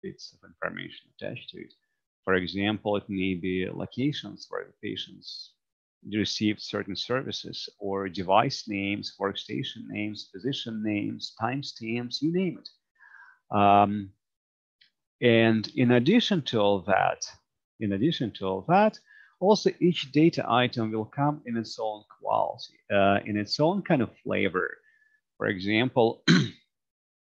bits of information attached to it. For example, it may be locations where the patients received certain services, or device names, workstation names, physician names, timestamps, you name it. And in addition to all that, also each data item will come in its own quality, in its own kind of flavor. For example,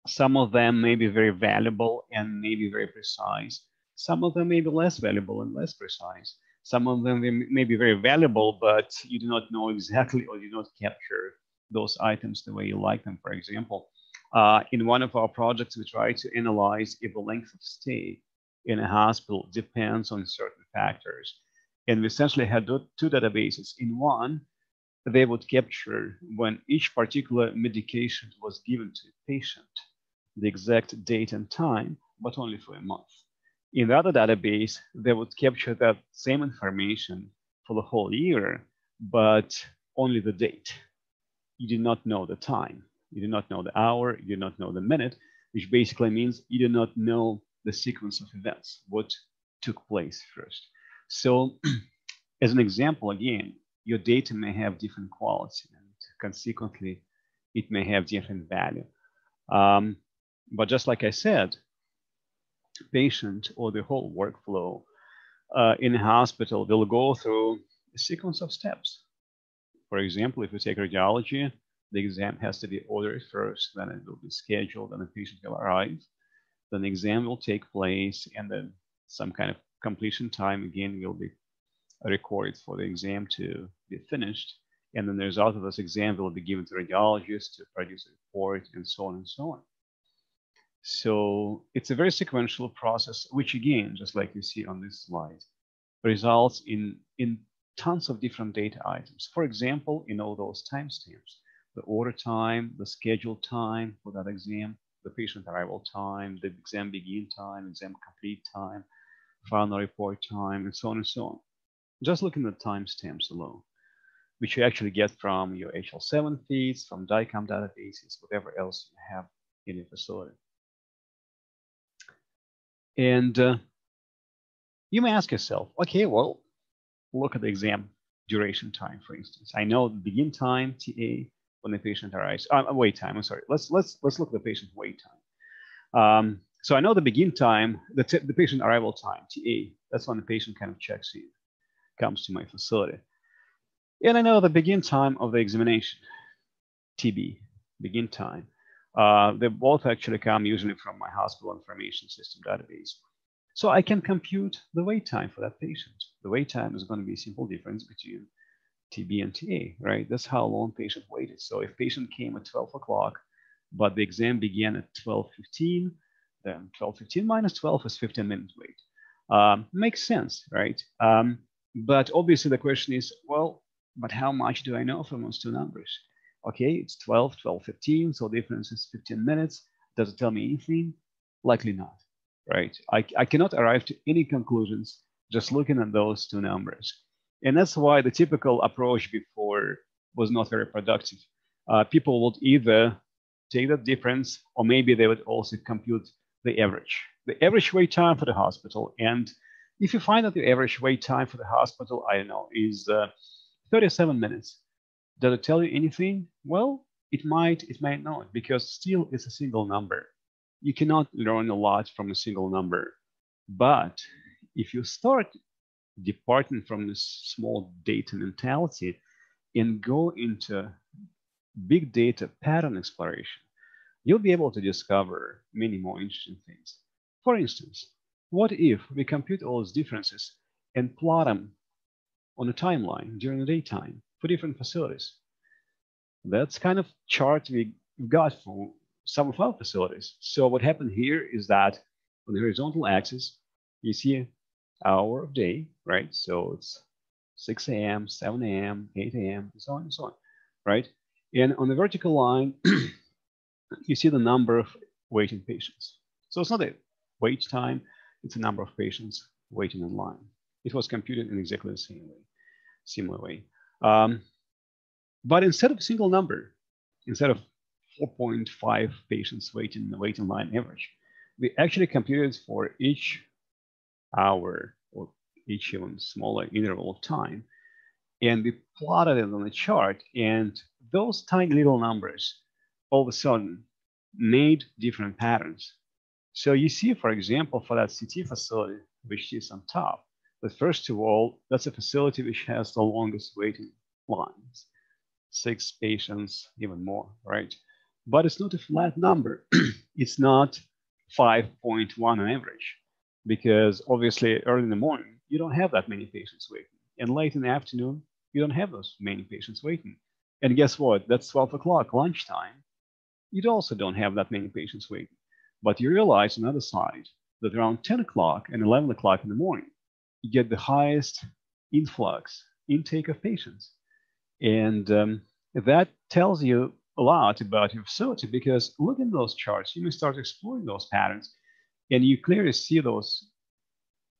some of them may be very valuable and may be very precise. Some of them may be less valuable and less precise. Some of them may be very valuable, but you do not know exactly, or you do not capture those items the way you like them. For example, in one of our projects, we try to analyze if the length of stay in a hospital depends on certain factors. And we essentially had two databases. In one, they would capture when each particular medication was given to a patient, the exact date and time, but only for a month. In the other database, they would capture that same information for the whole year, but only the date. You did not know the time. You did not know the hour. You did not know the minute, which basically means you do not know the sequence of events, what took place first. So as an example, again, your data may have different quality, and consequently, it may have different value. But just like I said, patient or the whole workflow in a hospital will go through a sequence of steps. For example, if you take radiology, the exam has to be ordered first, then it will be scheduled, and the patient will arrive. Then the exam will take place, and then some kind of completion time again will be recorded for the exam to be finished. And then the result of this exam will be given to radiologists to produce a report, and so on and so on. So it's a very sequential process, which again, just like you see on this slide, results in tons of different data items. For example, in all those timestamps, the order time, the scheduled time for that exam, the patient arrival time, the exam begin time, exam complete time, final report time, and so on and so on. Just looking at timestamps alone, which you actually get from your HL7 feeds, from DICOM databases, whatever else you have in your facility. And you may ask yourself, okay, well, look at the exam duration time, for instance. I know the begin time, TA, when the patient arrives. Wait time, I'm sorry. Let's look at the patient wait time. So I know the begin time, the patient arrival time, TA. That's when the patient kind of checks in, comes to my facility. And I know the begin time of the examination, TB, begin time. They both actually come usually from my hospital information system database. So I can compute the wait time for that patient. The wait time is going to be a simple difference between TB and TA, right? That's how long patient waited. So if patient came at 12 o'clock, but the exam began at 12:15, then 12:15 minus 12 is 15 minutes wait. Makes sense, right? But obviously the question is, well, but how much do I know from those two numbers? Okay, it's 12, 12:15, so the difference is 15 minutes. Does it tell me anything? Likely not, right? I cannot arrive to any conclusions just looking at those two numbers. And that's why the typical approach before was not very productive. People would either take that difference, or maybe they would also compute the average wait time for the hospital. And if you find that the average wait time for the hospital, I don't know, is 37 minutes, does it tell you anything? Well, it might not, because still it's a single number. You cannot learn a lot from a single number. But if you start departing from this small data mentality and go into big data pattern exploration, you'll be able to discover many more interesting things. For instance, what if we compute all those differences and plot them on a timeline during the daytime for different facilities? That's kind of chart we got for some of our facilities. So what happened here is that on the horizontal axis, you see hour of day, right? So it's 6 a.m., 7 a.m., 8 a.m., and so on, right? And on the vertical line, you see the number of waiting patients. So it's not a wait time, it's a number of patients waiting in line. It was computed in exactly the same way, similar way. But instead of a single number, instead of 4.5 patients waiting in the waiting line average, we actually computed for each hour or each even smaller interval of time, and we plotted it on the chart, and those tiny little numbers all of a sudden made different patterns. So you see, for example, for that CT facility, which is on top, but first of all, that's a facility which has the longest waiting lines, 6 patients, even more, right? But it's not a flat number. It's not 5.1 on average, because obviously early in the morning, you don't have that many patients waiting. And late in the afternoon, you don't have those many patients waiting. And guess what? That's 12 o'clock, lunchtime. You also don't have that many patients waiting. But you realize on the other side that around 10 o'clock and 11 o'clock in the morning, you get the highest intake of patients. And that tells you a lot about your facility, because look at those charts. You may start exploring those patterns, and you clearly see those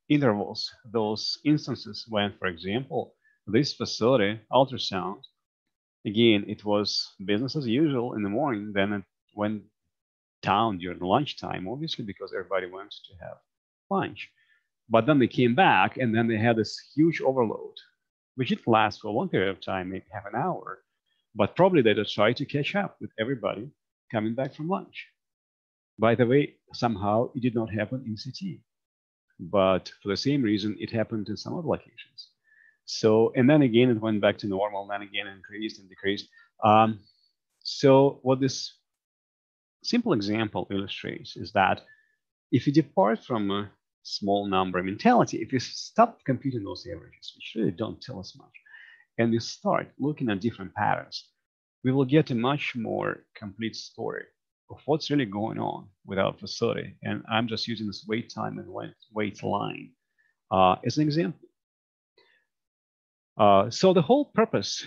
intervals, those instances when, for example, this facility, ultrasound, again, it was business as usual in the morning. Then it went down during lunchtime, obviously, because everybody went to have lunch. But then they came back, and then they had this huge overload, which didn't last for a long period of time, maybe half an hour. But probably they just tried to catch up with everybody coming back from lunch. By the way, somehow it did not happen in CT, but for the same reason, it happened in some other locations. So, and then again, it went back to normal, and then again, increased and decreased. So what this simple example illustrates is that if you depart from a small number mentality, if you stop computing those averages, which really don't tell us much, and we start looking at different patterns, we will get a much more complete story of what's really going on with our facility. And I'm just using this wait time and wait line as an example. So the whole purpose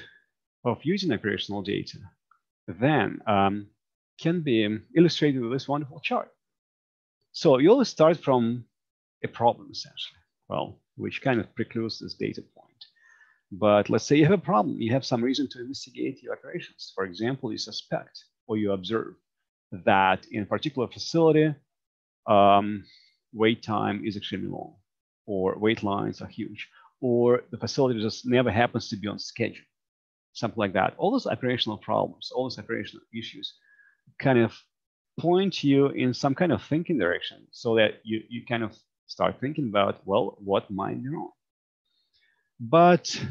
of using operational data then can be illustrated with this wonderful chart. So you always start from a problem, essentially, well, which kind of precludes this data point. But let's say you have a problem, you have some reason to investigate your operations. For example, you suspect or you observe that in a particular facility, wait time is extremely long, or wait lines are huge, or the facility just never happens to be on schedule, something like that. All those operational problems, all those operational issues kind of point you in some kind of thinking direction, so that you kind of start thinking about, well, what might be wrong? But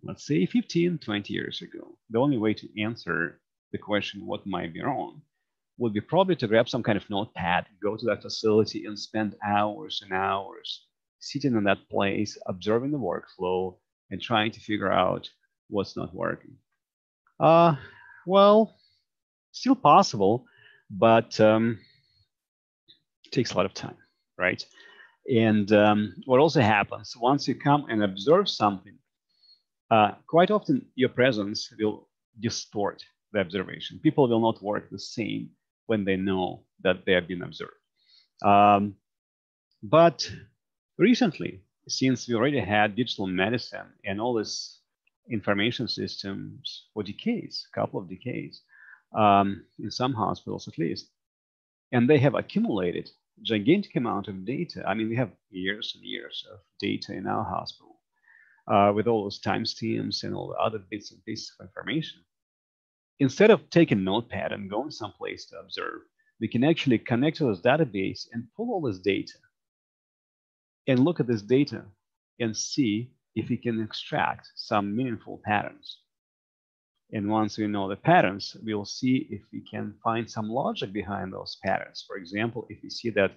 let's say 15, 20 years ago, the only way to answer the question, what might be wrong, would be probably to grab some kind of notepad, go to that facility and spend hours and hours sitting in that place, observing the workflow and trying to figure out what's not working. Well, still possible, but it takes a lot of time, right? And what also happens, once you come and observe something, quite often your presence will distort the observation. People will not work the same when they know that they have been observed. But recently, since we already had digital medicine and all these information systems for decades, a couple of decades, in some hospitals at least, and they have accumulated gigantic amount of data. I mean, we have years and years of data in our hospital with all those timestamps and all the other bits and pieces of information. Instead of taking notepad and going someplace to observe, we can actually connect to this database and pull all this data and look at this data and see if we can extract some meaningful patterns. And once we know the patterns, we'll see if we can find some logic behind those patterns. For example, if we see that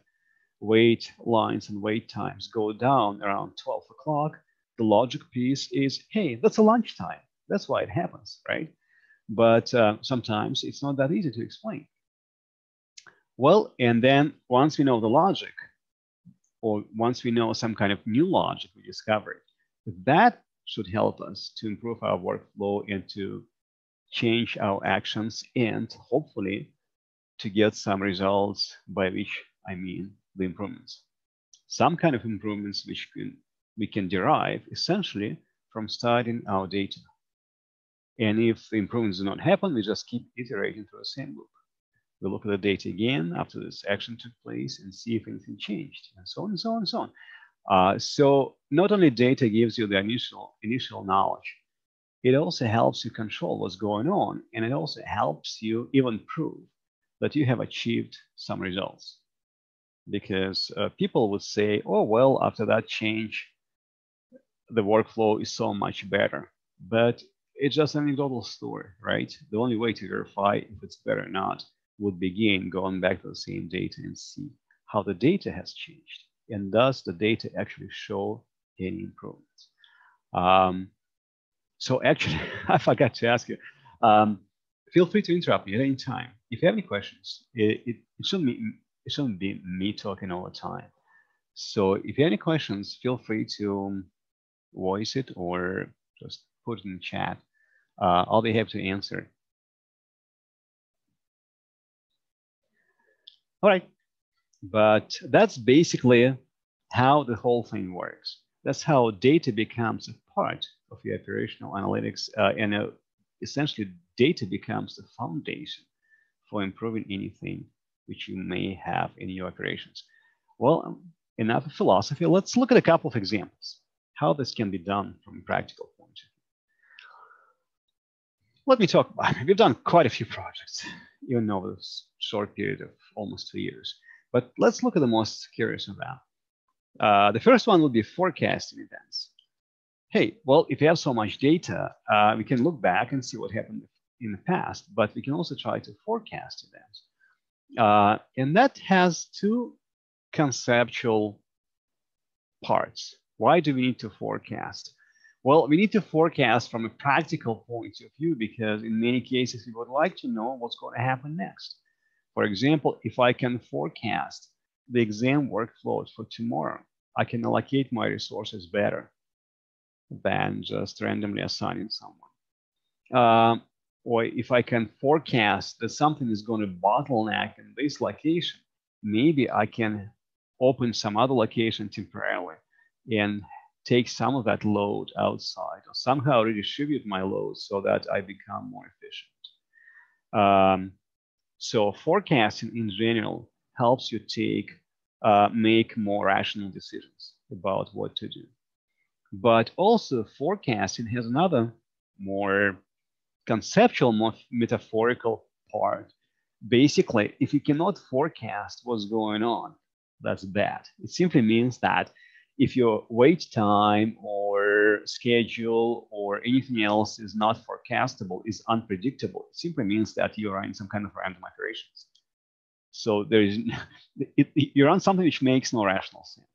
wait lines and wait times go down around 12 o'clock, the logic piece is, hey, that's a lunchtime. That's why it happens, right? But sometimes it's not that easy to explain. Well, and then once we know the logic, or once we know some kind of new logic we discovered, that should help us to improve our workflow and to change our actions, and hopefully to get some results, by which I mean the improvements. Some kind of improvements which we can derive essentially from studying our data. And if the improvements do not happen, we just keep iterating through the same loop. We look at the data again after this action took place and see if anything changed, and so on and so on and so on. So not only data gives you the initial knowledge, it also helps you control what's going on, and it also helps you even prove that you have achieved some results. Because people would say, oh, well, after that change, the workflow is so much better. But it's just an anecdotal story, right? The only way to verify if it's better or not would be, again, going back to the same data and see how the data has changed. And does the data actually show any improvements? So actually, I forgot to ask you. Feel free to interrupt me at any time. If you have any questions, it shouldn't be me talking all the time. So if you have any questions, feel free to voice it or just put it in the chat. I'll be happy to answer. All right, but that's basically how the whole thing works. That's how data becomes a part of your operational analytics, and essentially data becomes the foundation for improving anything which you may have in your operations. Well, enough of philosophy. Let's look at a couple of examples, how this can be done from a practical point of view. Let me talk about it. We've done quite a few projects, even over this short period of almost 2 years. But let's look at the most curious of them. The first one would be forecasting events. Hey, well, if you have so much data, we can look back and see what happened in the past, but we can also try to forecast events. And that has two conceptual parts. Why do we need to forecast? Well, we need to forecast from a practical point of view because in many cases we would like to know what's going to happen next. For example, if I can forecast the exam workflow for tomorrow, I can allocate my resources better than just randomly assigning someone. Or if I can forecast that something is going to bottleneck in this location, maybe I can open some other location temporarily and take some of that load outside or somehow redistribute my load so that I become more efficient. So forecasting in general helps you make more rational decisions about what to do. But also forecasting has another more conceptual, more metaphorical part. Basically, if you cannot forecast what's going on, that's bad. It simply means that if your wait time or schedule or anything else is not forecastable, is unpredictable, it simply means that you are in some kind of random operations. So you run something which makes no rational sense.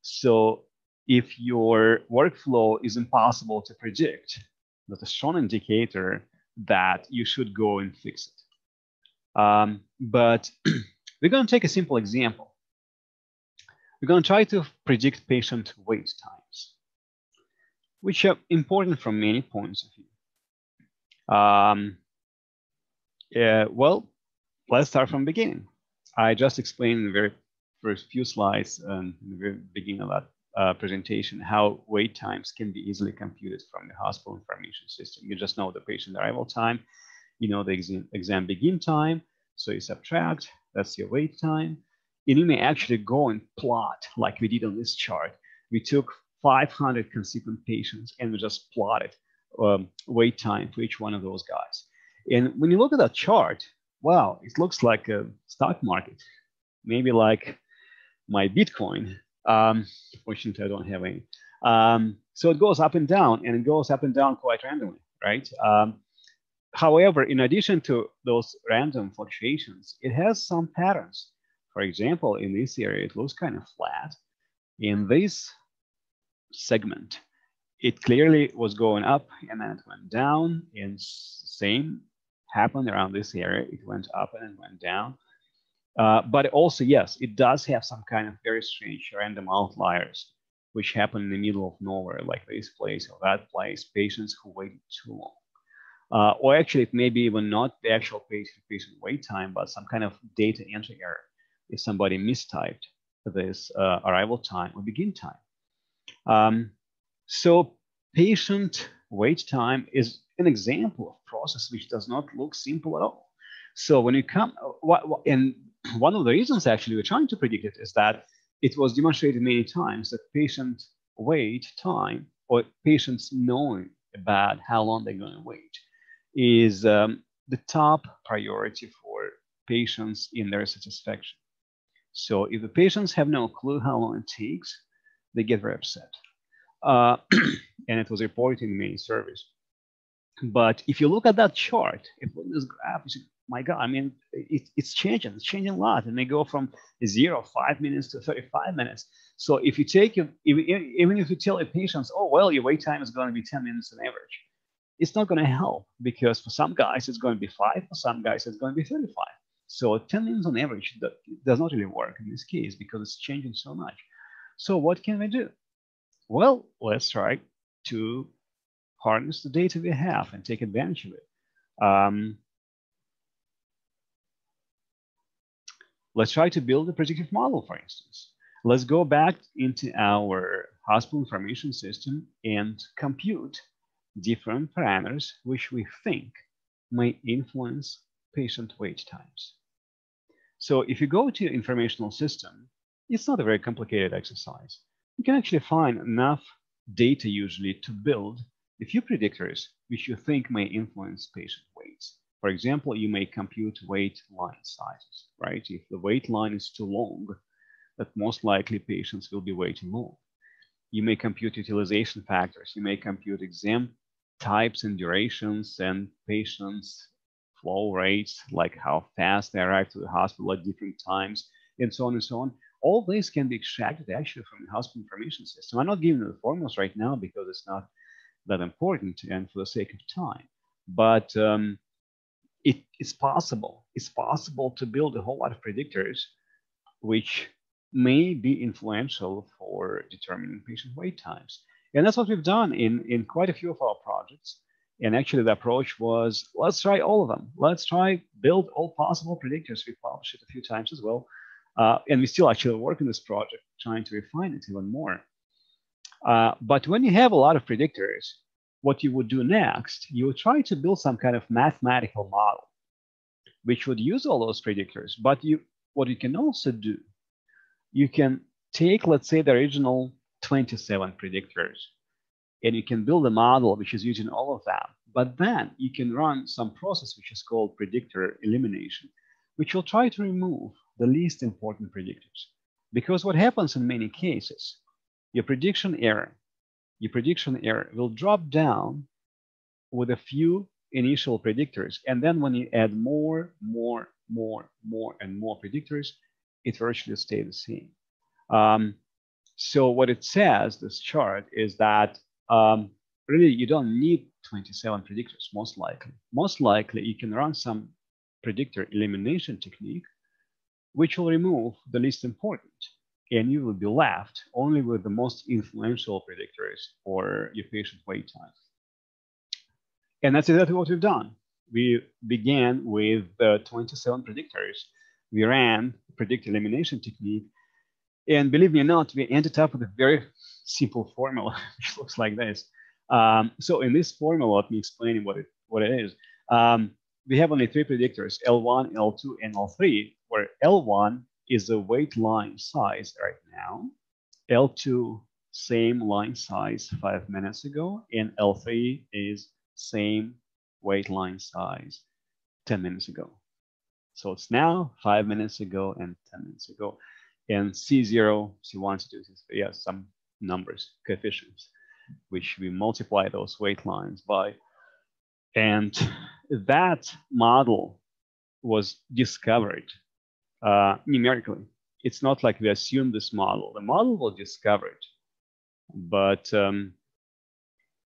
So if your workflow is impossible to predict, that's a strong indicator that you should go and fix it. But we're going to take a simple example. We're going to try to predict patient wait times, which are important from many points of view. Well, let's start from the beginning. I just explained in the very first few slides in the very beginning of that presentation how wait times can be easily computed from the hospital information system. You just know the patient arrival time, you know the exam begin time, so you subtract, that's your wait time. And you may actually go and plot like we did on this chart. We took 500 consequent patients and we just plotted wait time for each one of those guys. And when you look at that chart, wow, it looks like a stock market, maybe like my Bitcoin. Fortunately, I don't have any. So it goes up and down, and it goes up and down quite randomly, right? However, in addition to those random fluctuations, it has some patterns. For example, in this area, it looks kind of flat. In this segment, it clearly was going up and then it went down, and same happened around this area. It went up and it went down. But also, yes, it does have some kind of very strange random outliers, which happen in the middle of nowhere, like this place or that place, patients who waited too long. Or actually, it may be even not the actual patient wait time, but some kind of data entry error if somebody mistyped this arrival time or begin time. So patient wait time is an example of process which does not look simple at all. So when you come, and one of the reasons actually we're trying to predict it is that it was demonstrated many times that patient wait time or patients knowing about how long they're going to wait is the top priority for patients in their satisfaction. So if the patients have no clue how long it takes, they get very upset. And it was reported in many surveys. But if you look at that chart, if you look at this graph, you see, my God, I mean, it's changing a lot. And they go from 5 minutes to 35 minutes. So if you take, even if you tell your patients, oh, well, your wait time is going to be 10 minutes on average, it's not going to help, because for some guys, it's going to be 5, for some guys, it's going to be 35. So 10 minutes on average does not really work in this case because it's changing so much. So what can we do? Well, let's try to harness the data we have and take advantage of it. Let's try to build a predictive model, for instance. Let's go back into our hospital information system and compute different parameters which we think may influence patient wait times. So if you go to your informational system, it's not a very complicated exercise. You can actually find enough data usually to build a few predictors which you think may influence patient waits. For example, you may compute wait line sizes, right? If the wait line is too long, that most likely patients will be waiting long. You may compute utilization factors. You may compute exam types and durations and patients' flow rates, like how fast they arrive to the hospital at different times, and so on and so on. All this can be extracted actually from the hospital information system. I'm not giving you the formulas right now because it's not that important and for the sake of time. But it's possible. It's possible to build a whole lot of predictors which may be influential for determining patient wait times. And that's what we've done in quite a few of our projects. And actually the approach was, let's try all of them. Let's try build all possible predictors. We published it a few times as well. And we still actually work on this project, trying to refine it even more. But when you have a lot of predictors, what you would do next, you would try to build some kind of mathematical model, which would use all those predictors. But what you can also do, you can take, let's say, the original 27 predictors, and you can build a model which is using all of that. But then you can run some process which is called predictor elimination, which will try to remove the least important predictors. Because what happens in many cases, your prediction error will drop down with a few initial predictors. And then when you add more and more predictors, it virtually stays the same. So what it says, this chart, is that really you don't need 27 predictors, most likely. Most likely you can run some predictor elimination technique, which will remove the least important. And you will be left only with the most influential predictors for your patient wait time. And that's exactly what we've done. We began with 27 predictors. We ran the predictor elimination technique. And believe me or not, we ended up with a very simple formula, which looks like this. So in this formula, let me explain what it is. We have only 3 predictors, L1, L2, and L3, where L1 is the wait line size right now. L2, same line size 5 minutes ago, and L3 is same wait line size 10 minutes ago. So it's now 5 minutes ago and 10 minutes ago. And C0, C1, C2, C3, some numbers, coefficients, which we multiply those wait lines by. And that model was discovered numerically. It's not like we assumed this model. The model was discovered, but oh,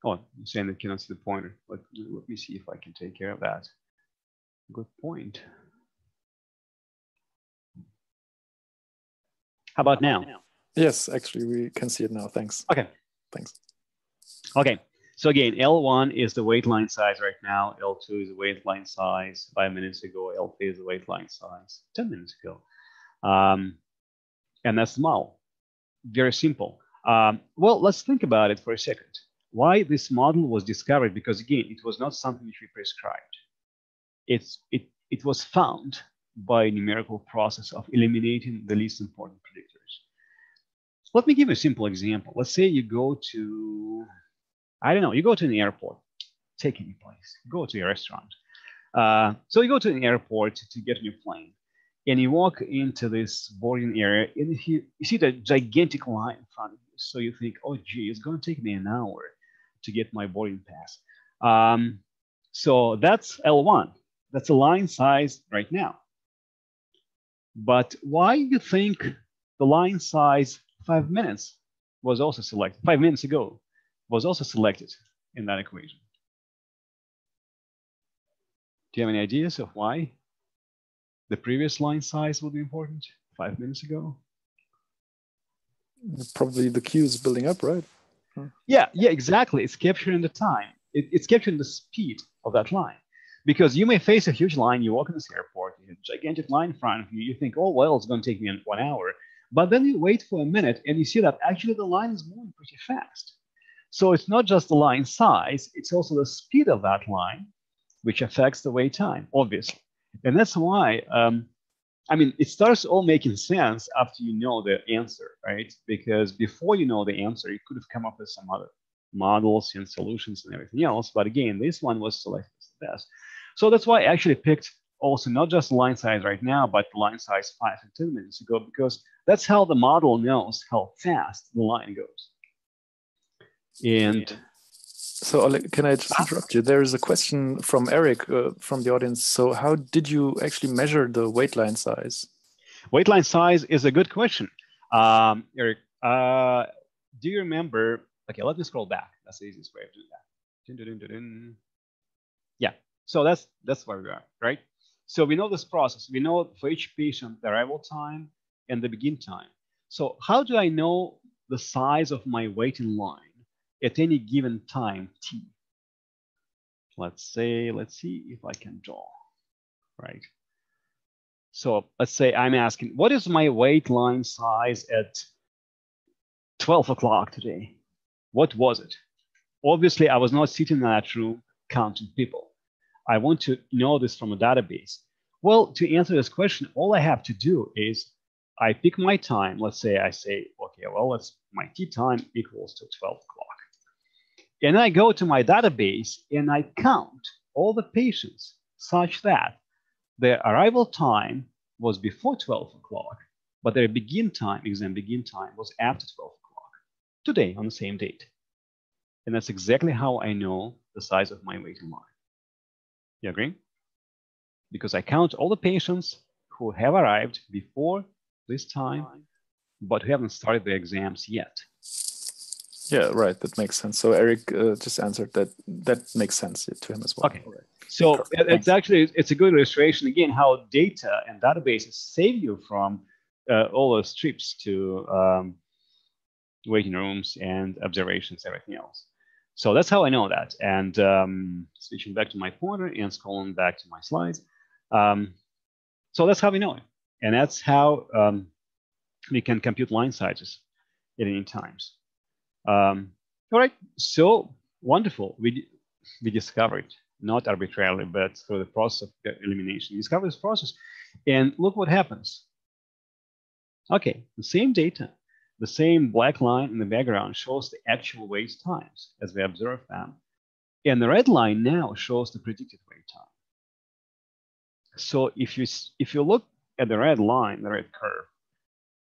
you're saying that you cannot see the pointer. Let me see if I can take care of that. Good point. How about now? Yes, actually, we can see it now. Thanks. Okay. Thanks. Okay. So again, L1 is the wait line size right now. L2 is the wait line size 5 minutes ago. L3 is the wait line size 10 minutes ago. And that's the model. Very simple. Well, let's think about it for a second. Why this model was discovered? Because again, it was not something which we prescribed. It it was found by a numerical process of eliminating the least important predictors. Let me give you a simple example. Let's say you go to, I don't know, you go to an airport, take any place, go to a restaurant. So you go to an airport to get on your plane, and you walk into this boarding area, and you see the gigantic line in front of you. So you think, oh, gee, it's going to take me an hour to get my boarding pass. So that's L1. That's a line size right now. But why do you think the line size 5 minutes was also selected, 5 minutes ago, was also selected in that equation? Do you have any ideas of why the previous line size would be important 5 minutes ago? Probably the queue is building up, right? Yeah, exactly. It's capturing the time. It's capturing the speed of that line. Because you may face a huge line, you walk in this airport, you have a gigantic line in front of you, you think, oh, well, it's going to take me 1 hour. But then you wait for a minute and you see that actually the line is moving pretty fast. So it's not just the line size, it's also the speed of that line, which affects the wait time, obviously. And that's why, I mean, it starts all making sense after you know the answer, right? Because before you know the answer, you could have come up with some other models and solutions and everything else. But again, this one was selected as the best. So that's why I actually picked also not just the line size right now, but the line size 5 and 10 minutes ago, because that's how the model knows how fast the line goes. And so, Oleg, can I just interrupt you? There is a question from Eric from the audience. So how did you actually measure the wait line size? Wait line size is a good question. Eric, do you remember? Okay, let me scroll back. That's the easiest way of doing that. Yeah, so that's where we are, right? So we know this process. We know for each patient the arrival time and the begin time. So how do I know the size of my waiting line at any given time t? Let's see if I can draw, right? So let's say I'm asking, what is my wait line size at 12 o'clock today? What was it? Obviously, I was not sitting in that room counting people. I want to know this from a database. Well, to answer this question, all I have to do is I pick my time. Let's say I say, okay, well, my tea time equals to 12 o'clock. And I go to my database and I count all the patients such that their arrival time was before 12 o'clock, but their exam begin time was after 12 o'clock, today on the same date. And that's exactly how I know the size of my waiting line. You agree? Because I count all the patients who have arrived before this time, but who haven't started their exams yet. Yeah, right. That makes sense. So Eric just answered that. That makes sense to him as well. Okay. So it's a good illustration, again, how data and databases save you from all those trips to waiting rooms and observations, everything else. So that's how I know that. And switching back to my pointer and scrolling back to my slides. So that's how we know it. And that's how we can compute line sizes at any times. All right, so wonderful. We discovered, not arbitrarily, but through the process of elimination, we discovered this process. And look what happens. Okay, the same data, the same black line in the background shows the actual wait times as we observe them. And the red line now shows the predicted wait time. So if you look at the red line, the red curve,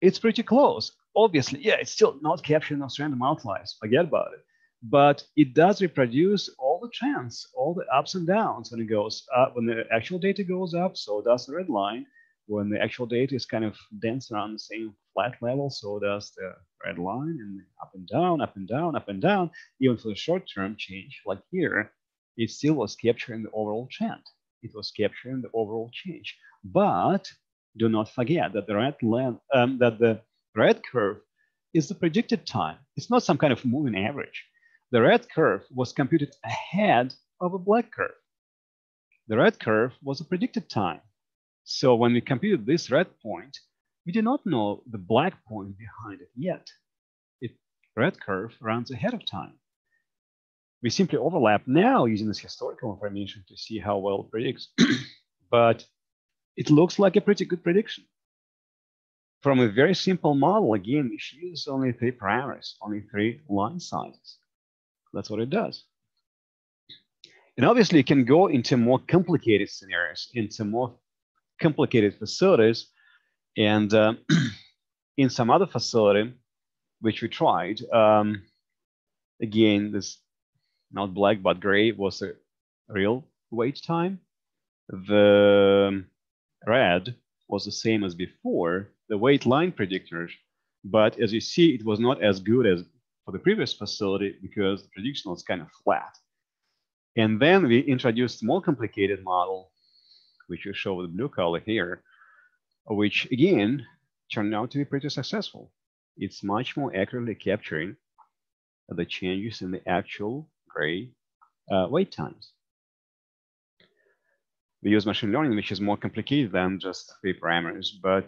it's pretty close. Obviously, yeah, it's still not capturing those random outliers, forget about it. But it does reproduce all the trends, all the ups and downs when it goes up. When the actual data goes up, so does the red line. When the actual data is kind of dense around the same flat level, so does the red line, and up and down, up and down, up and down. Even for the short-term change, like here, it still was capturing the overall trend. It was capturing the overall change. But do not forget that the red curve is the predicted time. It's not some kind of moving average. The red curve was computed ahead of a black curve. The red curve was a predicted time. So when we computed this red point, we do not know the black point behind it yet. The red curve runs ahead of time. We simply overlap now using this historical information to see how well it predicts. But it looks like a pretty good prediction. From a very simple model, again, which uses only 3 parameters, only 3 line sizes. That's what it does. And obviously, it can go into more complicated scenarios, into more complicated facilities. And in some other facility, which we tried, again, this not black but gray was a real wait time. The red was the same as before, the wait line predictors, but as you see, it was not as good as for the previous facility because the prediction was kind of flat. And then we introduced a more complicated model, which you show with the blue color here, which again turned out to be pretty successful. It's much more accurately capturing the changes in the actual gray wait times. We use machine learning, which is more complicated than just 3 parameters. But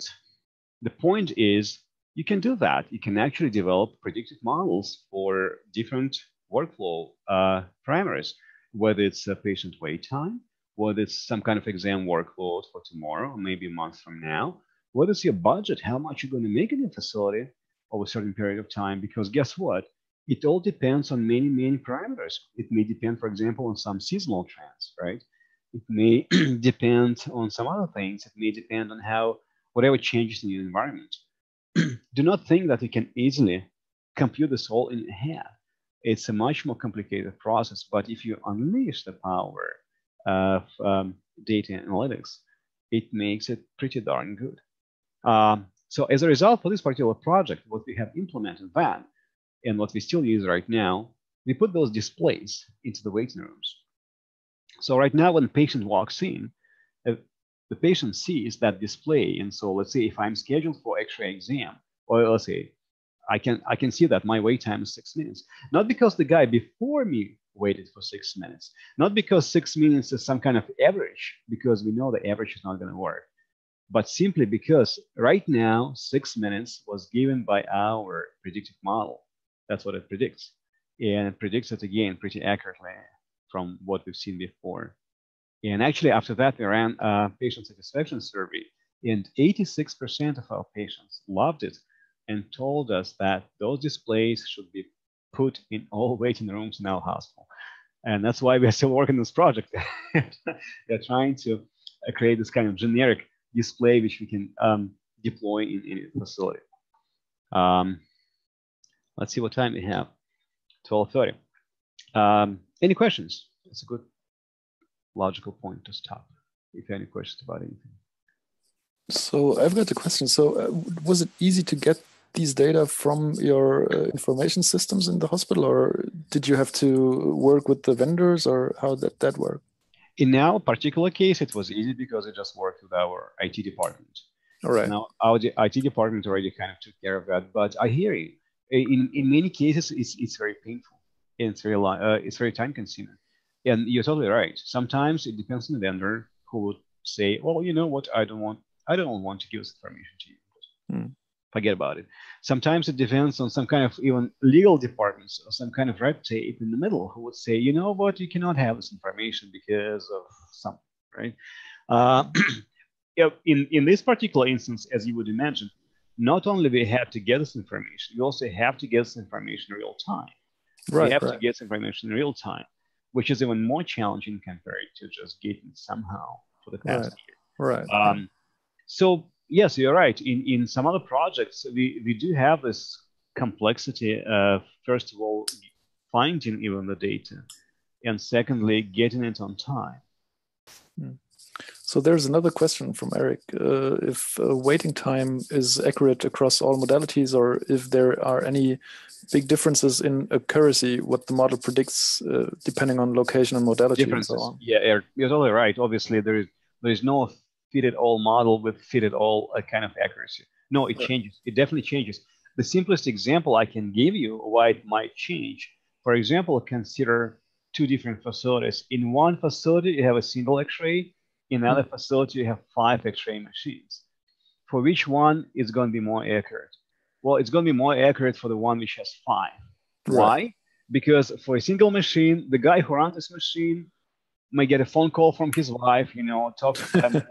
the point is, you can do that. You can actually develop predictive models for different workflow parameters, whether it's a patient wait time, whether it's some kind of exam workload for tomorrow, or maybe a month from now, whether it's your budget, how much you're going to make in the facility over a certain period of time. Because guess what? It all depends on many, many parameters. It may depend, for example, on some seasonal trends, right? It may depend on some other things. It may depend on how whatever changes in your environment. Do not think that you can easily compute this all in your head. It's a much more complicated process. But if you unleash the power of data analytics, it makes it pretty darn good. So as a result, for this particular project, what we have implemented that, and what we still use right now, we put those displays into the waiting rooms. So right now, when the patient walks in, the patient sees that display. And so let's say if I'm scheduled for X-ray exam, or let's say I can see that my wait time is 6 minutes. Not because the guy before me waited for 6 minutes, not because 6 minutes is some kind of average, because we know the average is not going to work, but simply because right now 6 minutes was given by our predictive model. That's what it predicts. And it predicts it again pretty accurately from what we've seen before. And actually, after that, we ran a patient satisfaction survey, and 86% of our patients loved it and told us that those displays should be put in all waiting rooms in our hospital. And that's why we're still working on this project. They're trying to create this kind of generic display which we can deploy in any facility. Let's see what time we have. 12:30. Any questions? It's a good logical point to stop. If you have any questions about anything. So I've got a question. So was it easy to get these data from your information systems in the hospital, or did you have to work with the vendors, or how did that work? In our particular case, it was easy because it just worked with our IT department. All right. Now, our IT department already kind of took care of that, but I hear you. In many cases, it's very painful. And it's very time consuming. And you're totally right. Sometimes it depends on the vendor who would say, well, you know what, I don't want to give this information to you. Forget about it. Sometimes it depends on some kind of even legal departments or some kind of red tape in the middle who would say, you know what, you cannot have this information because of something, right? In this particular instance, as you would imagine, not only we have to get this information, we also have to get this information in real time. Right, we have to get this information in real time, which is even more challenging compared to just getting it somehow for the past year. Right. So yes, you're right. In some other projects, we do have this complexity of, first of all, finding even the data, and secondly, getting it on time. So there's another question from Eric. If waiting time is accurate across all modalities, or if there are any big differences in accuracy, what the model predicts depending on location and modality and so on. Yeah, Eric, you're totally right. Obviously, there is no fit-it-all model with fit-it-all kind of accuracy. No, it changes. It definitely changes. The simplest example I can give you why it might change, for example, consider 2 different facilities. In one facility, you have a single X-ray. In another facility, you have 5 X-ray machines. For which one is going to be more accurate? Well, it's going to be more accurate for the one which has 5. Right. Why? Because for a single machine, the guy who runs this machine may get a phone call from his wife, talk to them,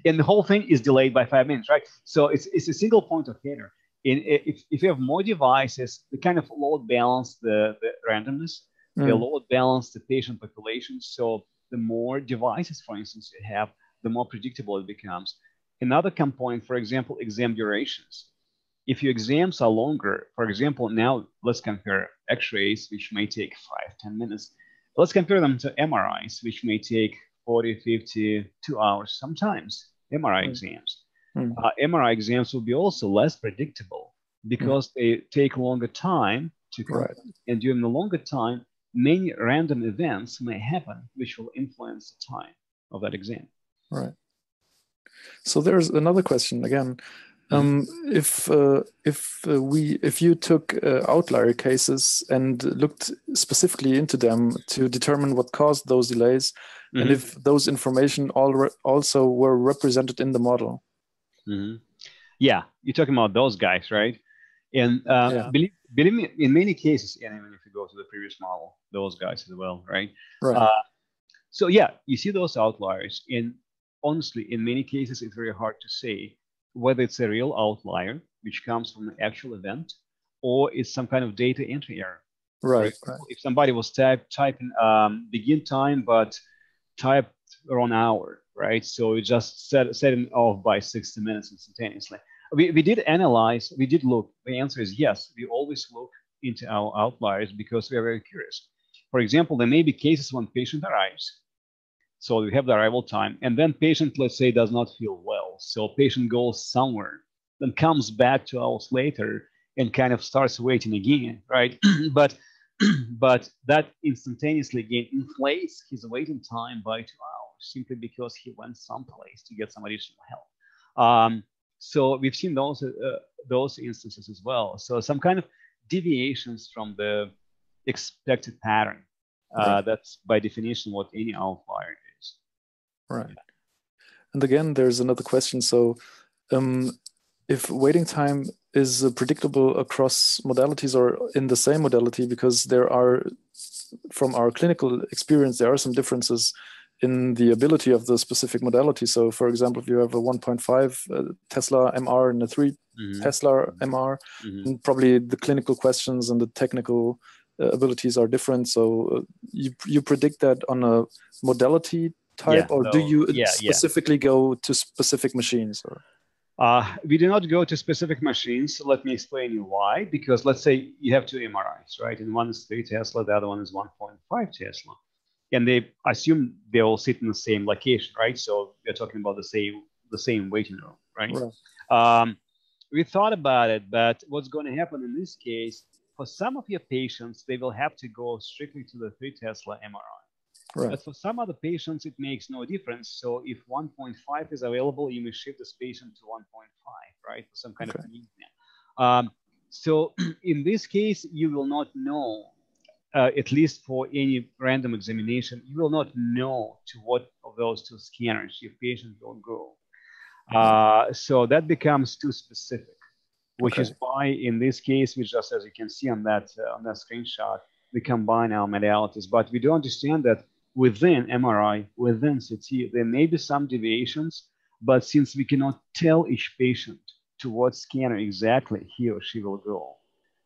and the whole thing is delayed by 5 minutes, right? So it's a single point of failure. If you have more devices, they kind of load balance the randomness, they load balance the patient population. So the more devices, for instance, you have, the more predictable it becomes. Another component, for example, exam durations. If your exams are longer, for example, now let's compare X-rays, which may take 5-10 minutes. Let's compare them to MRIs, which may take 40, 50, 2 hours, sometimes MRI exams. MRI exams will be also less predictable because they take longer time to complete. And during the longer time, many random events may happen, which will influence the time of that exam. Right. So there's another question again. If you took outlier cases and looked specifically into them to determine what caused those delays, and if those information also were represented in the model. Yeah, you're talking about those guys, right? And believe me, in many cases, and even if you go to the previous model, those guys as well, right? So yeah, you see those outliers, and honestly, in many cases, it's very hard to say whether it's a real outlier, which comes from an actual event, or it's some kind of data entry error. Right. If somebody was typing begin time, but typed wrong hour, right? So it just set it off by 60 minutes instantaneously. We did analyze, we did look. The answer is yes. We always look into our outliers because we are very curious. For example, there may be cases when patient arrives. So we have the arrival time, and then patient, let's say, does not feel well. So patient goes somewhere, then comes back 2 hours later and kind of starts waiting again, right? but that instantaneously again inflates his waiting time by 2 hours simply because he went someplace to get some additional help. So we've seen those instances as well. So some kind of deviations from the expected pattern. That's by definition what any outlier is. Right. And again, there's another question. So if waiting time is predictable across modalities or in the same modality, because there are, from our clinical experience, there are some differences in the ability of the specific modality. So for example, if you have a 1.5 Tesla MR and a 3 Tesla MR, and probably the clinical questions and the technical abilities are different. So you predict that on a modality type, or do you specifically go to specific machines? Or? We do not go to specific machines. Let me explain you why. Because let's say you have two MRIs, right? And one is 3 Tesla, the other one is 1.5 Tesla. And they assume they all sit in the same location, right? So we're talking about the same waiting room, right? We thought about it, but what's going to happen in this case, for some of your patients, they will have to go strictly to the 3 Tesla MRI. But for some other patients, it makes no difference. So if 1.5 is available, you may shift this patient to 1.5, right? For some kind of need. So in this case, you will not know, at least for any random examination, you will not know to what of those two scanners your patient will go. So that becomes too specific, which is why in this case, we just, as you can see on that screenshot, we combine our modalities. But we do understand that within MRI, within CT, there may be some deviations, but since we cannot tell each patient to what scanner exactly he or she will go,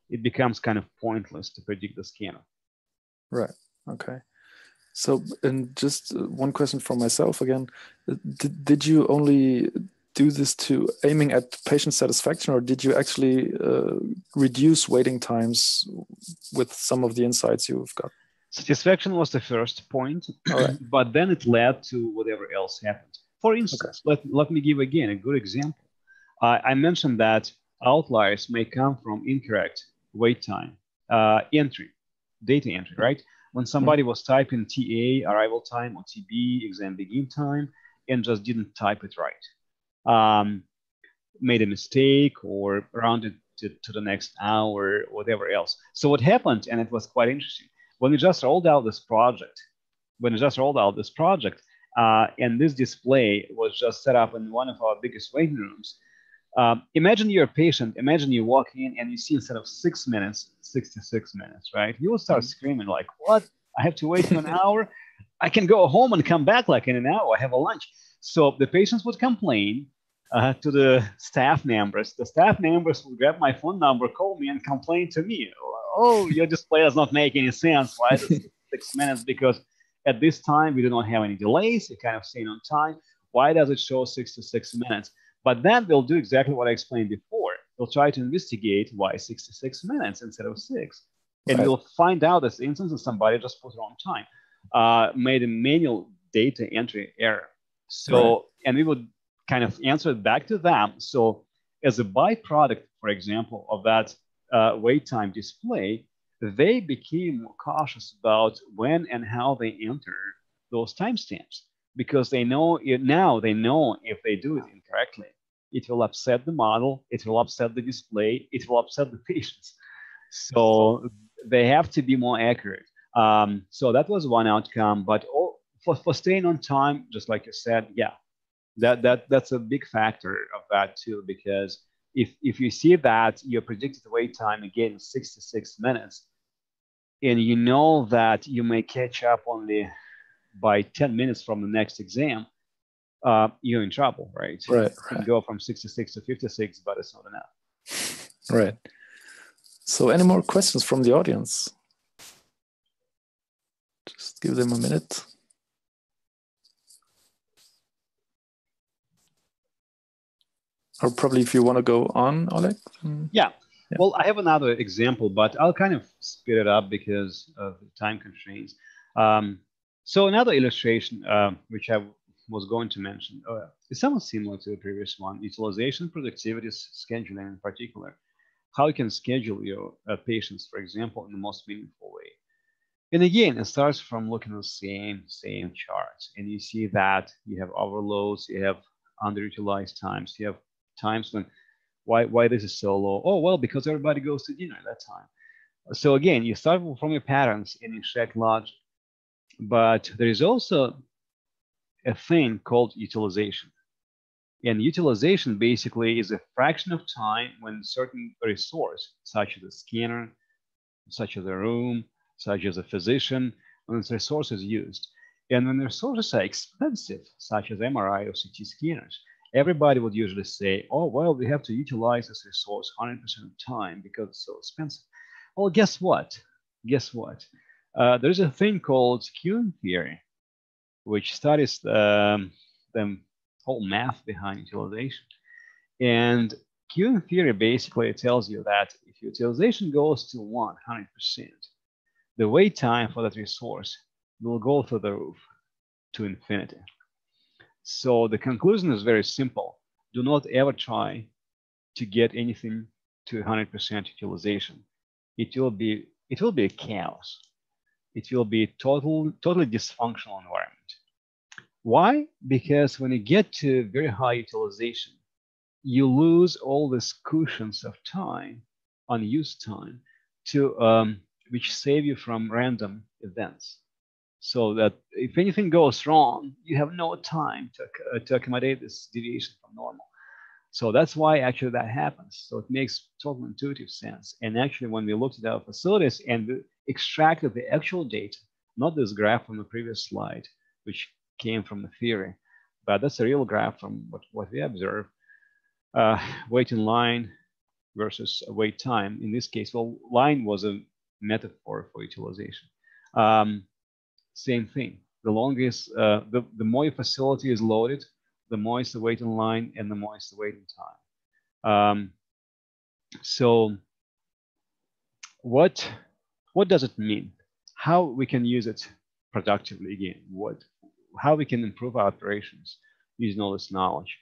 it becomes kind of pointless to predict the scanner. Right. Okay. So, and just one question for myself again, did you only do this to aiming at patient satisfaction, or did you actually reduce waiting times with some of the insights you've got? Satisfaction was the first point, but then it led to whatever else happened. For instance, let me give again a good example. I mentioned that outliers may come from incorrect wait time data entry, right? When somebody was typing TA, arrival time, or TB, exam begin time, and just didn't type it right. Made a mistake or rounded to the next hour, or whatever else. So what happened, and it was quite interesting, when we just rolled out this project, and this display was just set up in one of our biggest waiting rooms, imagine you're a patient, imagine you walk in and you see instead of 6 minutes, 66 minutes, right? You will start screaming like, what? I have to wait for an hour? I can go home and come back like in an hour. I have a lunch. So the patients would complain to the staff members. The staff members would grab my phone number, call me, and complain to me. Oh, your display does not make any sense. Why is it 6 minutes? Because at this time, we do not have any delays. You're kind of staying on time. Why does it show 66 minutes? But then they'll do exactly what I explained before. They'll try to investigate why 66 minutes instead of 6. And Right. you'll find out this instance that somebody just put wrong time, made a manual data entry error. So, Right. and we would kind of answer it back to them. So as a byproduct, for example, of that wait time display, they became more cautious about when and how they enter those timestamps, because they know it now. They know if they do it incorrectly, it will upset the model, it will upset the display, it will upset the patients. So they have to be more accurate. So that was one outcome. But for staying on time, just like you said, yeah, that's a big factor of that too, because if you see that your predicted wait time again is 66 minutes, and you know that you may catch up only by 10 minutes from the next exam, you're in trouble, right? Right. You can go from 66 to 56, but it's not enough. Right. So any more questions from the audience? Just give them a minute. Or probably if you want to go on, Oleg. Yeah. Well, I have another example, but I'll kind of speed it up because of the time constraints. So another illustration, which I was going to mention, is somewhat similar to the previous one: utilization, productivity, scheduling in particular. How you can schedule your patients, for example, in the most meaningful way. And again, it starts from looking at the same charts, and you see that you have overloads, you have underutilized times, you have times when why this is so low. Oh, well, because everybody goes to dinner at that time. So again, you start from your patterns and extract logic. But there is also a thing called utilization. And utilization basically is a fraction of time when certain resource, such as a scanner, such as a room, such as a physician, when this resource is used. And when the resources are expensive, such as MRI or CT scanners, everybody would usually say, oh, well, we have to utilize this resource 100% of the time because it's so expensive. Well, guess what? There's a thing called queuing theory, which studies the whole math behind utilization. And queuing theory basically tells you that if utilization goes to 100%, the wait time for that resource will go through the roof to infinity. So the conclusion is very simple. Do not ever try to get anything to 100% utilization. It will be a chaos. It will be a totally dysfunctional environment. Why? Because when you get to very high utilization, you lose all these cushions of time, unused time, to which save you from random events. So that if anything goes wrong, you have no time to accommodate this deviation from normal. So that's why actually that happens. So it makes total intuitive sense. And actually, when we looked at our facilities and we extracted the actual data, not this graph from the previous slide, which came from the theory, but that's a real graph from what we observe. Wait in line versus wait time. In this case, well, line was a metaphor for utilization. Same thing. The longest, the more your facility is loaded, the more is the wait in line, and the more is the waiting time. So, what does it mean? How we can use it productively again? How we can improve our operations using all this knowledge?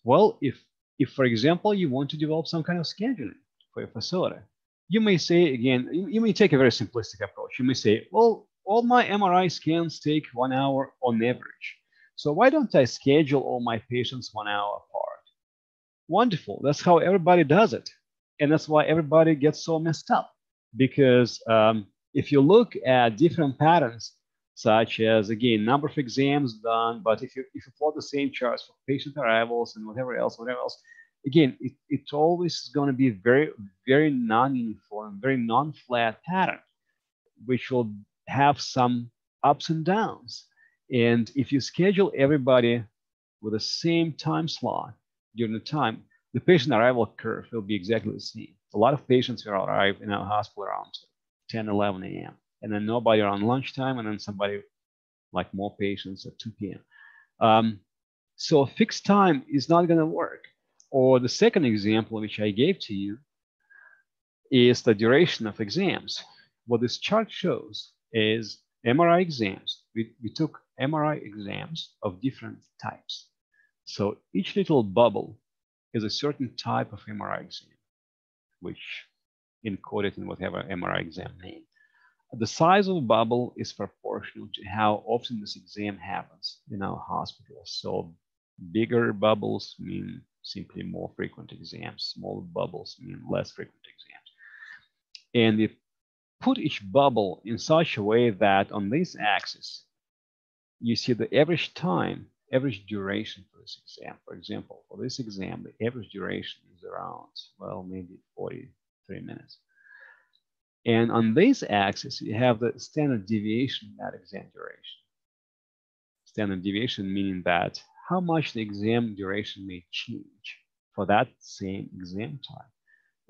Well, if for example you want to develop some kind of scheduling for your facility, you may say again, you may take a very simplistic approach. You may say, well, all my MRI scans take 1 hour on average. So why don't I schedule all my patients 1 hour apart? Wonderful. That's how everybody does it. And that's why everybody gets so messed up. Because if you look at different patterns, such as, again, number of exams done, but if you plot the same charts for patient arrivals and whatever else, again, it always is going to be very, very non-uniform, very non-flat pattern, which will have some ups and downs. And if you schedule everybody with the same time slot during the time, the patient arrival curve will be exactly the same. A lot of patients will arrive in our hospital around 10, 11 a.m. and then nobody around lunchtime, and then somebody like more patients at 2 p.m. So fixed time is not going to work. Or the second example, which I gave to you, is the duration of exams. What this chart shows is MRI exams. We took MRI exams of different types. So each little bubble is a certain type of MRI exam, which encoded in whatever MRI exam name. The size of the bubble is proportional to how often this exam happens in our hospital. So bigger bubbles mean simply more frequent exams. Smaller bubbles mean less frequent exams. And we put each bubble in such a way that on this axis, you see the average time, average duration for this exam. For example, for this exam, the average duration is around, well, maybe 43 minutes. And on this axis, you have the standard deviation in that exam duration. Standard deviation meaning that how much the exam duration may change for that same exam time.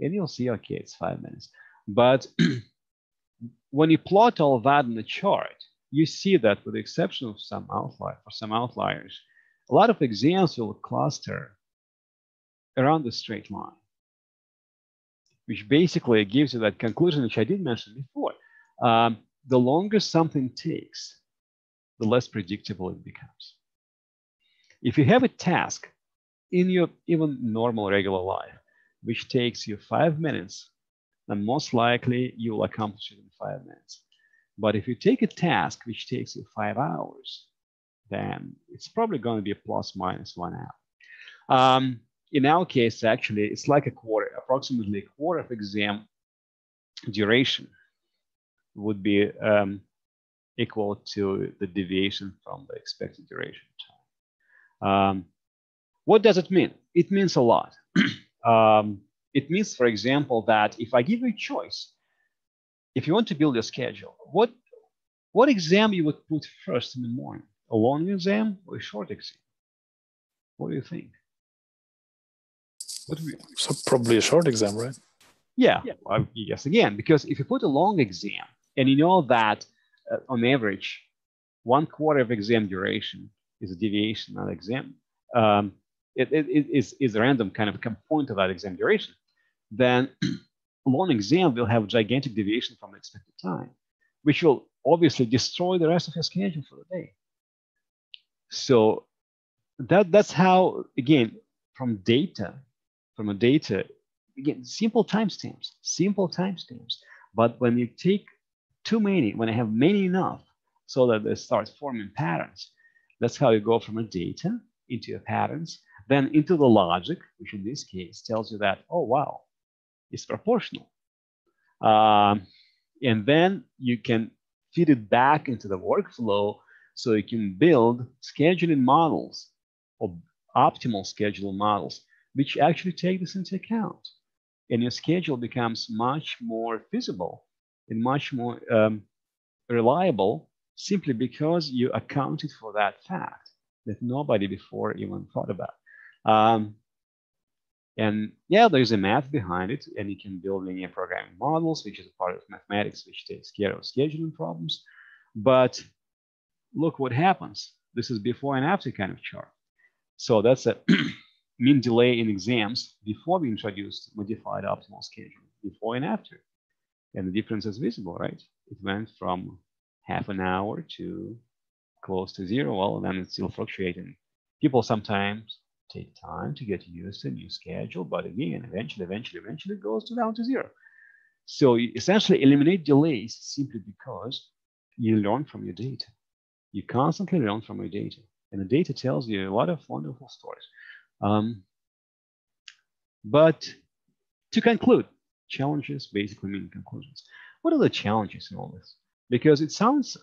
And you'll see, okay, it's 5 minutes. But when you plot all that in the chart, you see that with the exception of some outliers, a lot of exams will cluster around the straight line, which basically gives you that conclusion, which I did mention before. The longer something takes, the less predictable it becomes. If you have a task in your even normal regular life, which takes you 5 minutes, then most likely you will accomplish it in 5 minutes. But if you take a task which takes you 5 hours, then it's probably going to be a plus minus 1 hour. In our case, actually, it's like approximately a quarter of exam duration would be equal to the deviation from the expected duration time. What does it mean? It means a lot. It means, for example, that if I give you a choice, if you want to build a schedule, what exam you would put first in the morning? A long exam or a short exam? What do you think? So probably a short exam, right? Yeah, well, yes, again, because if you put a long exam and you know that on average, 1/4 of exam duration is a deviation on exam, it is a random kind of component of that exam duration, then a long exam will have gigantic deviation from the expected time, which will obviously destroy the rest of your schedule for the day. So that's how, again, from data, again, simple timestamps. But when you take too many, when I have many enough, so that they start forming patterns, that's how you go from a data into your patterns, then into the logic, which in this case tells you that, oh, wow, it's proportional. And then you can feed it back into the workflow so you can build scheduling models or optimal scheduling models, which actually take this into account. And your schedule becomes much more feasible and much more reliable simply because you accounted for that fact that nobody before even thought about. And yeah, there's a math behind it, and you can build linear programming models, which is a part of mathematics, which takes care of scheduling problems. But look what happens. This is before and after kind of chart. So that's a mean delay in exams before we introduced modified optimal scheduling, before and after. And the difference is visible, right? It went from half an hour to close to 0. Well, then it's still fluctuating. People sometimes take time to get used to a new schedule, but again, eventually it goes down to 0. So you essentially eliminate delays simply because you learn from your data. You constantly learn from your data, and the data tells you a lot of wonderful stories. But to conclude, challenges basically mean conclusions. What are the challenges in all this? Because it sounds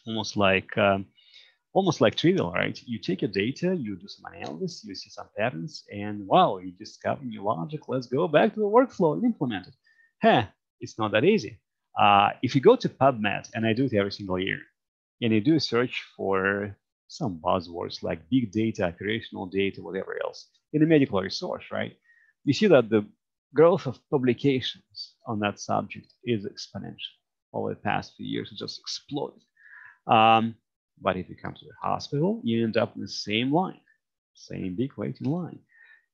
almost like trivial, right? You take your data, you do some analysis, you see some patterns, and wow, you discover new logic. Let's go back to the workflow and implement it. It's not that easy. If you go to PubMed, and I do it every single year, and you do a search for some buzzwords like big data, operational data, whatever else, in the medical resource, right? You see that the growth of publications on that subject is exponential. Over the past few years, it just exploded. But if you come to the hospital, you end up in the same line, same big waiting line.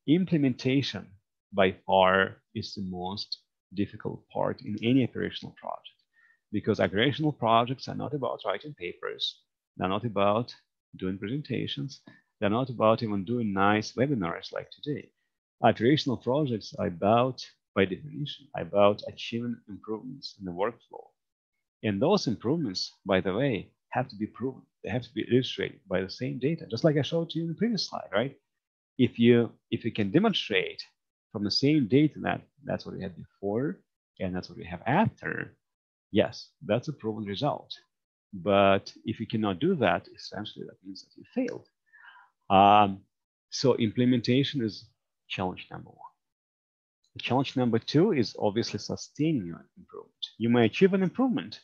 Implementation, by far, is the most difficult part in any operational project, because operational projects are not about writing papers, they're not about doing presentations, they're not about even doing nice webinars like today. Operational projects are about, by definition, about achieving improvements in the workflow. And those improvements, by the way, have to be proven. They have to be illustrated by the same data, just like I showed you in the previous slide, right? If you can demonstrate from the same data that that's what we had before and that's what we have after, yes, that's a proven result. But if you cannot do that, essentially that means that you failed. So implementation is challenge number one. The challenge number two is obviously sustaining your improvement. You may achieve an improvement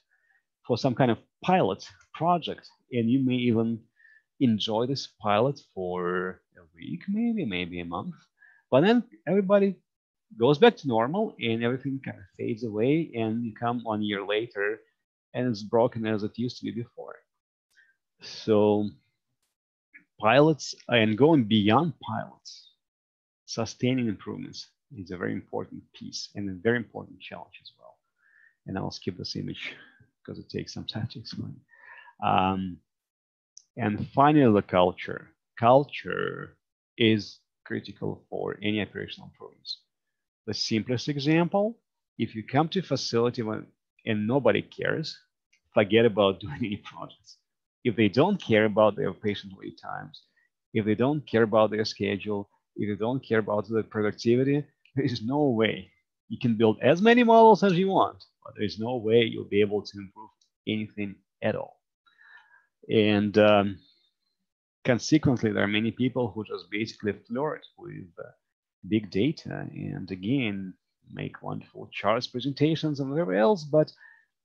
for some kind of pilot project, and you may even enjoy this pilot for a week, maybe a month, but then everybody goes back to normal and everything kind of fades away, and you come 1 year later and it's broken as it used to be before. So pilots and going beyond pilots, sustaining improvements is a very important piece and a very important challenge as well. And I'll skip this image because it takes some time to explain. And finally, the culture. Culture is critical for any operational improvements. The simplest example, if you come to a facility and nobody cares, forget about doing any projects. If they don't care about their patient wait times, if they don't care about their schedule, if they don't care about the productivity, there is no way. You can build as many models as you want, but there is no way you'll be able to improve anything at all. And consequently, there are many people who just basically flirt with big data and, again, make wonderful charts, presentations, and whatever else. But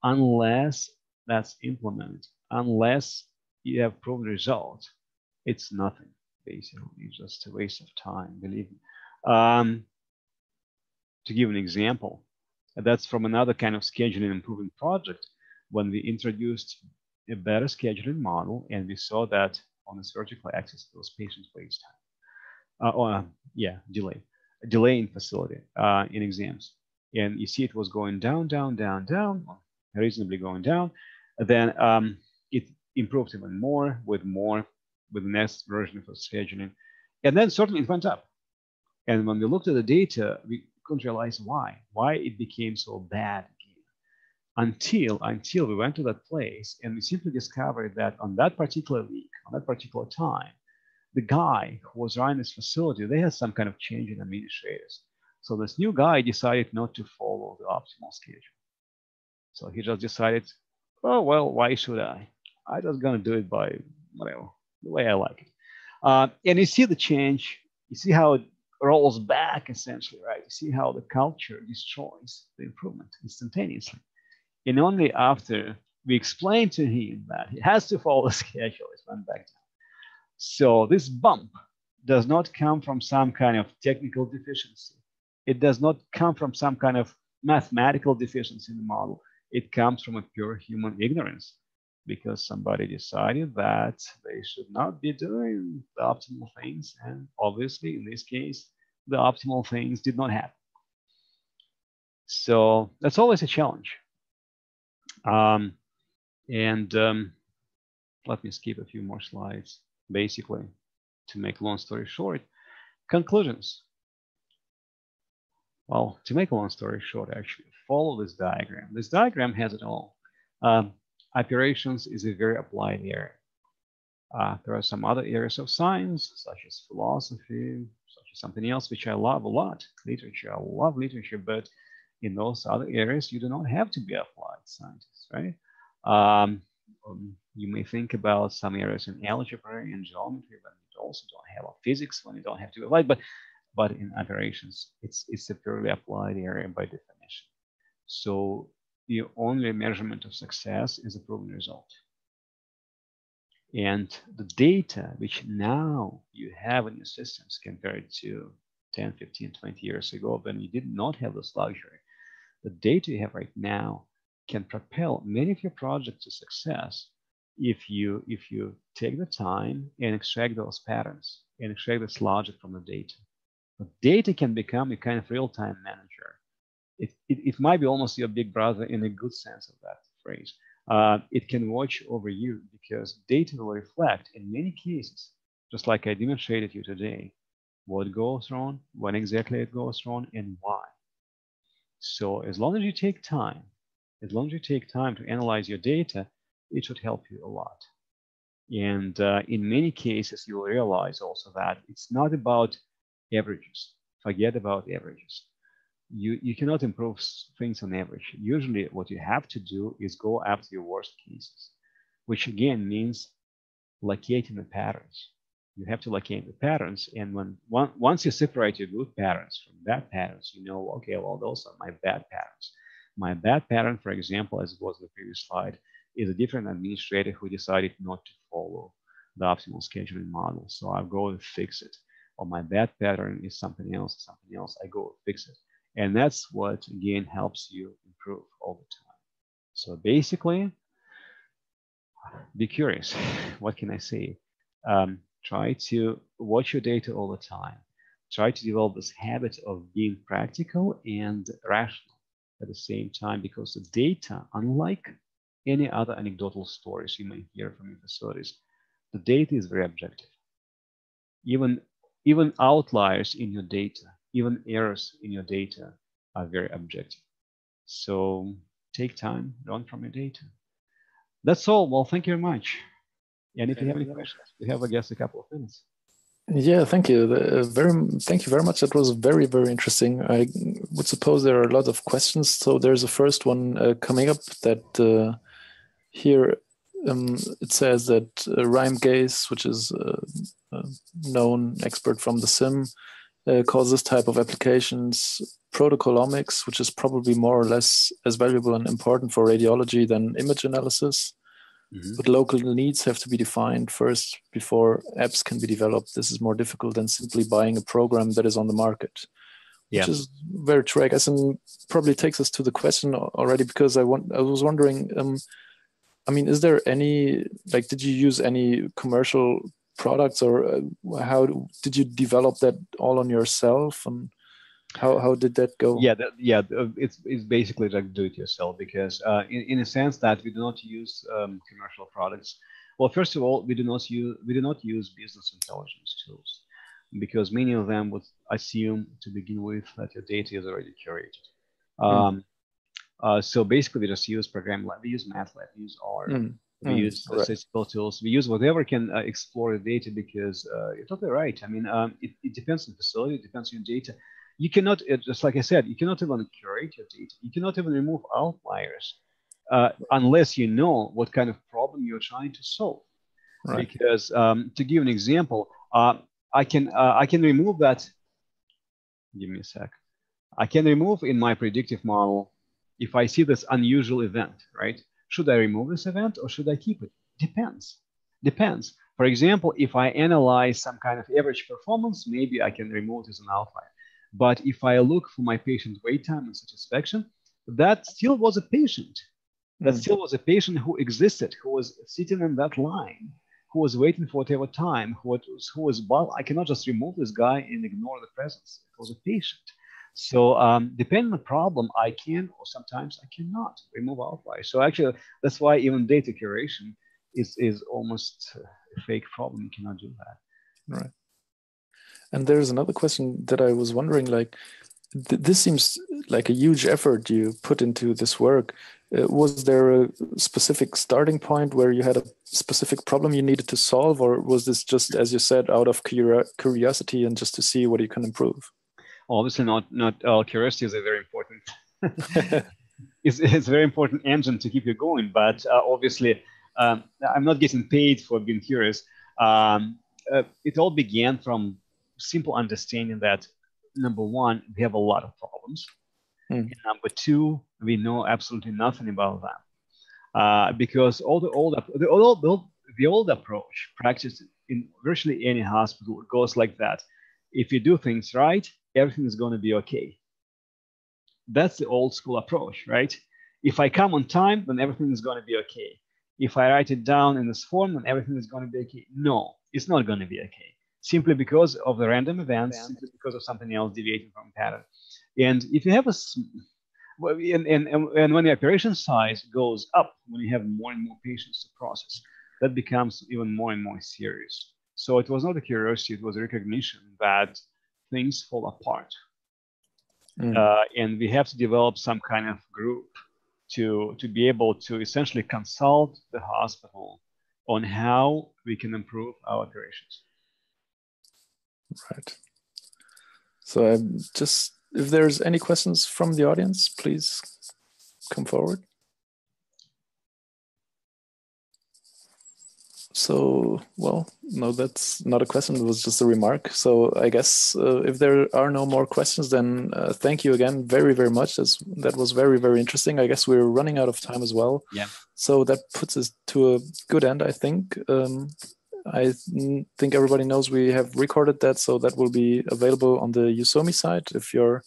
unless that's implemented, unless you have proven results, it's nothing, basically. It's just a waste of time, believe me. To give an example, that's from another kind of scheduling improvement project, when we introduced a better scheduling model, and we saw that on this vertical axis, it was patient wait time. Delay in facility, in exams. And you see it was going down, reasonably going down. Then it improved even more with the next version of scheduling. And then certainly it went up. And when we looked at the data, we couldn't realize why it became so bad until we went to that place and we simply discovered that on that particular week, on that particular time, the guy who was running this facility, they had some kind of change in administrators. So this new guy decided not to follow the optimal schedule. So he just decided, oh, well, why should I? I'm just going to do it by whatever, the way I like it. And you see the change. You see how it rolls back, essentially, right? You see how the culture destroys the improvement instantaneously. And only after we explained to him that he has to follow the schedule, it went back down. So this bump does not come from some kind of technical deficiency. It does not come from some kind of mathematical deficiency in the model. It comes from a pure human ignorance, because somebody decided that they should not be doing the optimal things. And obviously, in this case, the optimal things did not happen. So that's always a challenge. Let me skip a few more slides. Basically, to make a long story short, conclusions. Well, to make a long story short, actually, follow this diagram. This diagram has it all. Operations is a very applied area. There are some other areas of science, such as philosophy, such as something else, which I love a lot, literature. I love literature, but in those other areas, you do not have to be a applied scientist, right? You may think about some areas in algebra and geometry, but you also don't have physics when you don't have to be applied. But in operations, it's a purely applied area by definition. So the only measurement of success is a proven result. And the data which now you have in your systems compared to 10, 15, 20 years ago when you did not have this luxury, the data you have right now can propel many of your projects to success if you take the time and extract those patterns and extract this logic from the data. The data can become a kind of real-time manager. It might be almost your big brother in a good sense of that phrase. It can watch over you because data will reflect in many cases, just like I demonstrated you today, what goes wrong, when exactly it goes wrong, and why. So as long as you take time, to analyze your data, it should help you a lot. And in many cases, you will realize also that it's not about averages. Forget about averages. You cannot improve things on average. Usually what you have to do is go after your worst cases, which again means locating the patterns. You have to locate the patterns, and once you separate your good patterns from bad patterns, you know, okay, well, those are my bad patterns. My bad pattern, for example, as it was in the previous slide, is a different administrator who decided not to follow the optimal scheduling model. So I'll go and fix it. Or my bad pattern is something else, I go and fix it. And that's what, again, helps you improve all the time. So basically, be curious. What can I say? Try to watch your data all the time. Try to develop this habit of being practical and rational at the same time, because the data, unlike any other anecdotal stories you may hear from your facilities, the data is very objective. Even outliers in your data, even errors in your data are very objective. So take time, learn from your data. That's all. Well, thank you very much. And if you have any questions, we have, I guess, a couple of minutes. Yeah, thank you. Thank you very much. That was very, very interesting. I would suppose there are a lot of questions. So there's a first one coming up that here it says that Rhyme Gaze, which is a known expert from the sim, calls this type of applications protocolomics, which is probably more or less as valuable and important for radiology than image analysis. Mm-hmm. But local needs have to be defined first before apps can be developed. This is more difficult than simply buying a program that is on the market, which is very true, I guess, and probably takes us to the question already, because I was wondering, I mean, is there any, like, did you use any commercial products, or how did you develop that all on yourself, and how did that go? It's basically like do it yourself, because in a sense that we do not use commercial products. Well, first of all, we do not use business intelligence tools, because many of them would assume to begin with that your data is already curated. So basically, we just use we use MATLAB, we use R, we use statistical tools, we use whatever can explore the data, because you're totally right. I mean, it depends on the facility, it depends on your data. You cannot, just like I said, you cannot even curate your data. You cannot even remove outliers unless you know what kind of problem you're trying to solve. Right. Because to give an example, I can remove that. Give me a sec. I can remove in my predictive model if I see this unusual event, right? Should I remove this event or should I keep it? Depends. For example, if I analyze some kind of average performance, maybe I can remove it as an outlier. But if I look for my patient wait time and satisfaction, that still was a patient. That still was a patient who existed, who was sitting in that line, who was waiting for whatever time, who was, well, I cannot just remove this guy and ignore the presence. It was a patient. So depending on the problem, I can, or sometimes I cannot remove outliers. So actually, that's why even data curation is almost a fake problem. You cannot do that. Right. And there's another question that I was wondering, like, this seems like a huge effort you put into this work. Was there a specific starting point where you had a specific problem you needed to solve, or was this just, as you said, out of curiosity and just to see what you can improve? Obviously not all. Curiosity is a very important it's a very important engine to keep you going, but obviously I'm not getting paid for being curious. It all began from simple understanding that, number one, we have a lot of problems, and number two, we know absolutely nothing about them, because the old approach practiced in virtually any hospital goes like that. If you do things right, everything is going to be okay. That's the old school approach, right? If I come on time, then everything is going to be okay. If I write it down in this form, then everything is going to be okay. No, it's not going to be okay. Simply because of the random events, simply because of something else deviating from pattern. And if you have a, and when the operation size goes up, when you have more and more patients to process, that becomes even more and more serious. So it was not a curiosity, it was a recognition that things fall apart. And we have to develop some kind of group to be able to essentially consult the hospital on how we can improve our operations. Right. So just, if there's any questions from the audience, please come forward. So, well, no, that's not a question. It was just a remark. So I guess if there are no more questions, then thank you again very, very much. That was very, very interesting. I guess we're running out of time as well. Yeah. So that puts us to a good end, I think. I think everybody knows we have recorded that, so that will be available on the Usomi site. If you're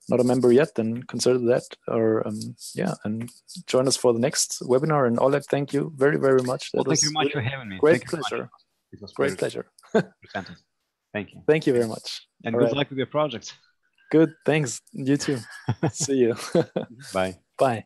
not a member yet, then consider that, or yeah, and join us for the next webinar. And Oleg, thank you very, very much. Well, thank you very much for having me. Great pleasure. It was great pleasure. Presented. Thank you. Thank you very much. And good luck with your projects. Good. Thanks. You too. See you. Bye. Bye.